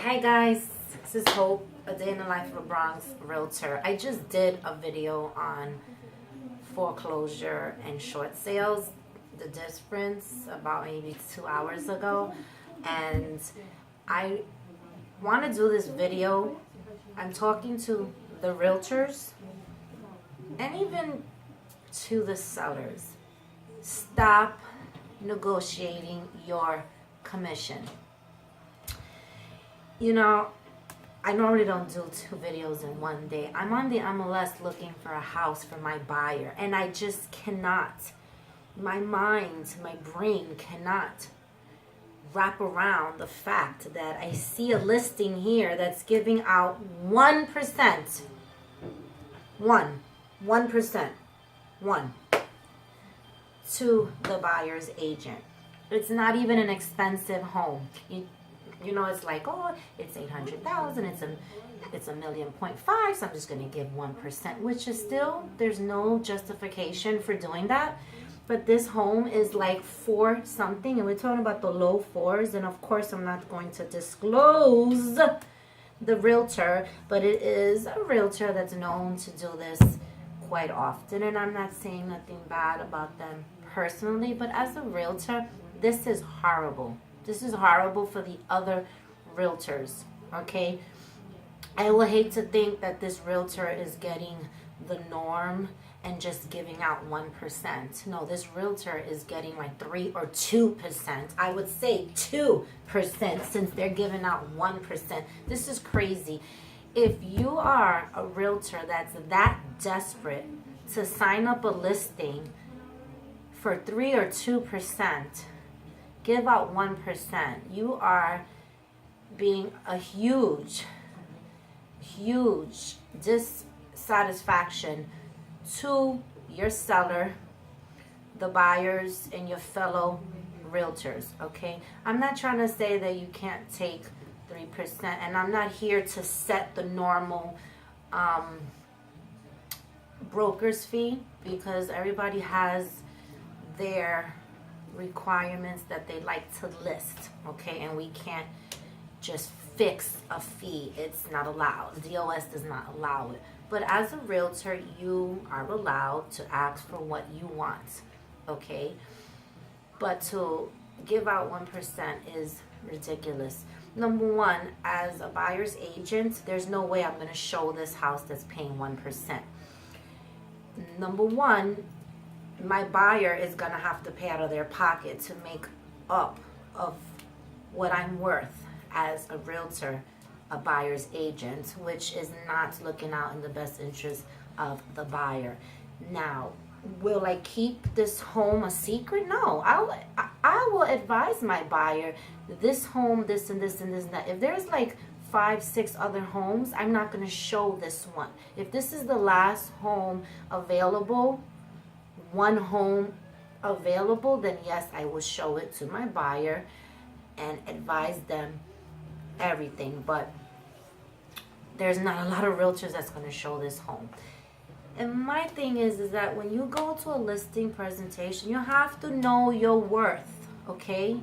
Hi guys, this is Hope, a day in the life of a Bronx realtor. I just did a video on foreclosure and short sales, the difference, about maybe 2 hours ago, and I want to do this video. I'm talking to the realtors and even to the sellers. Stop negotiating your commission. You know, I normally don't do 2 videos in one day. I'm on the MLS looking for a house for my buyer, and I just cannot. My mind, my brain cannot wrap around the fact that I see a listing here that's giving out 1%. 1% to the buyer's agent. It's not even an expensive home. You know, it's like, oh, it's 800,000, it's $1.5 million, so I'm just going to give 1%, which is still, there's no justification for doing that. But this home is like 4 something, and we're talking about the low 4s, and of course I'm not going to disclose the realtor, but it is a realtor that's known to do this quite often, and I'm not saying nothing bad about them personally, but as a realtor, this is horrible. This is horrible for the other realtors, okay? I will hate to think that this realtor is getting the norm and just giving out 1%. No, this realtor is getting like 3 or 2%. I would say 2% since they're giving out 1%. This is crazy. If you are a realtor that's that desperate to sign up a listing for 3 or 2%, give out 1%, you are being a huge dissatisfaction to your seller, the buyers, and your fellow realtors, okay? I'm not trying to say that you can't take 3%, and I'm not here to set the normal broker's fee, because everybody has their requirements that they like to list, okay? And we can't just fix a fee. It's not allowed. DOS does not allow it. But as a realtor, you are allowed to ask for what you want, okay? But to give out 1% is ridiculous. Number one, as a buyer's agent, there's no way I'm going to show this house that's paying 1%. Number one, my buyer is going to have to pay out of their pocket to make up of what I'm worth as a realtor, a buyer's agent, which is not looking out in the best interest of the buyer. Now, will I keep this home a secret? No, I will advise my buyer, this home, this and this and this and that. If there's like 5, 6 other homes, I'm not going to show this one. If this is the last home available, one home available, then yes, I will show it to my buyer and advise them everything. But there's not a lot of realtors that's going to show this home. And my thing is that when you go to a listing presentation, you have to know your worth, okay?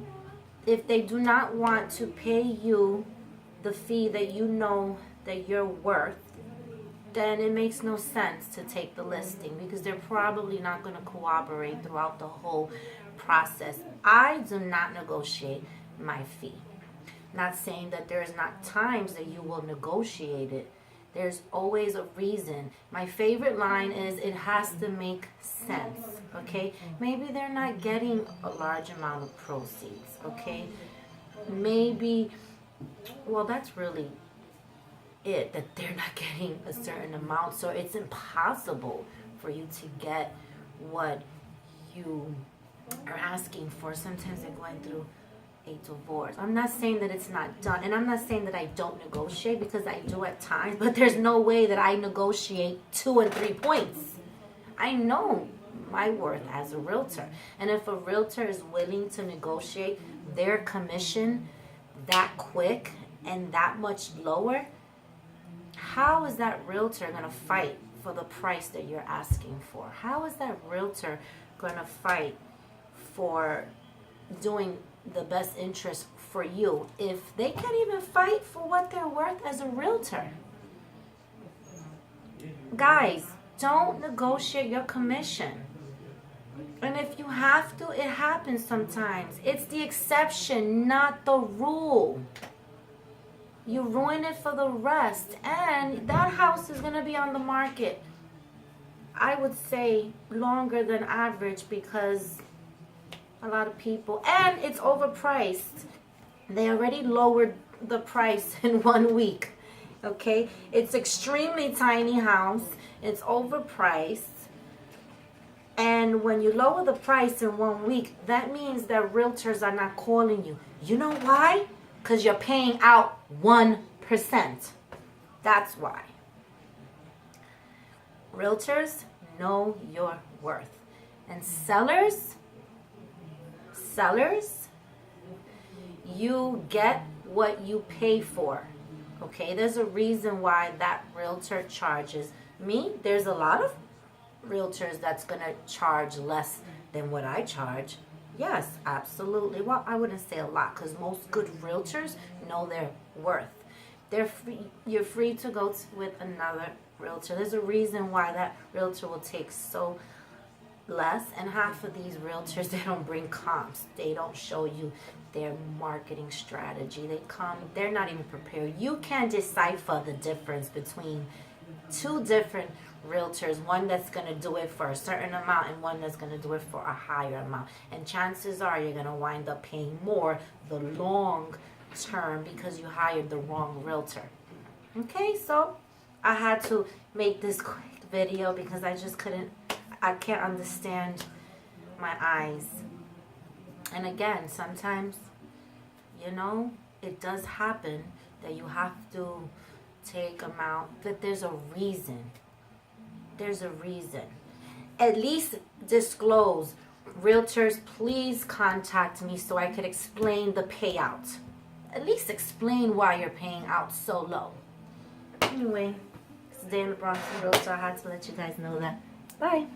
If they do not want to pay you the fee that you know that you're worth, then it makes no sense to take the listing, because they're probably not going to cooperate throughout the whole process. I do not negotiate my fee. Not saying that there's not times that you will negotiate it. There's always a reason. My favorite line is, it has to make sense, okay? Maybe they're not getting a large amount of proceeds, okay? Maybe, well, that's really it, that they're not getting a certain amount, so it's impossible for you to get what you are asking for. Sometimes they're going through a divorce. I'm not saying that it's not done, and I'm not saying that I don't negotiate, because I do at times, but there's no way that I negotiate 2 and 3 points. I know my worth as a realtor, and if a realtor is willing to negotiate their commission that quick and that much lower, how is that realtor going to fight for the price that you're asking for? How is that realtor going to fight for doing the best interest for you if they can't even fight for what they're worth as a realtor? Guys, don't negotiate your commission. And if you have to, it happens sometimes. It's the exception, not the rule. You ruin it for the rest. And that house is going to be on the market, I would say, longer than average, because a lot of people, and it's overpriced. They already lowered the price in 1 week. Okay, it's extremely tiny house. It's overpriced. And when you lower the price in 1 week, that means that realtors are not calling you. You know why? Because you're paying out 1%. That's why. Realtors, know your worth. And sellers, you get what you pay for. Okay, there's a reason why that realtor charges me. There's a lot of realtors that's gonna charge less than what I charge. Yes, absolutely. Well, I wouldn't say a lot, because most good realtors know their worth. They're free. You're free to go with another realtor. There's a reason why that realtor will take so less, and half of these realtors, they don't bring comps. They don't show you their marketing strategy. They're not even prepared. You can't decipher the difference between two different realtors, one that's going to do it for a certain amount and one that's going to do it for a higher amount. And chances are you're going to wind up paying more the long term because you hired the wrong realtor. Okay, so I had to make this quick video because I can't understand my eyes. And again, sometimes, it does happen that you have to take them out, that there's a reason. There's a reason. At least disclose. Realtors, please contact me so I could explain the payout. At least explain why you're paying out so low. Anyway, it's Day in the Bronx Realtor. I had to let you guys know that. Bye.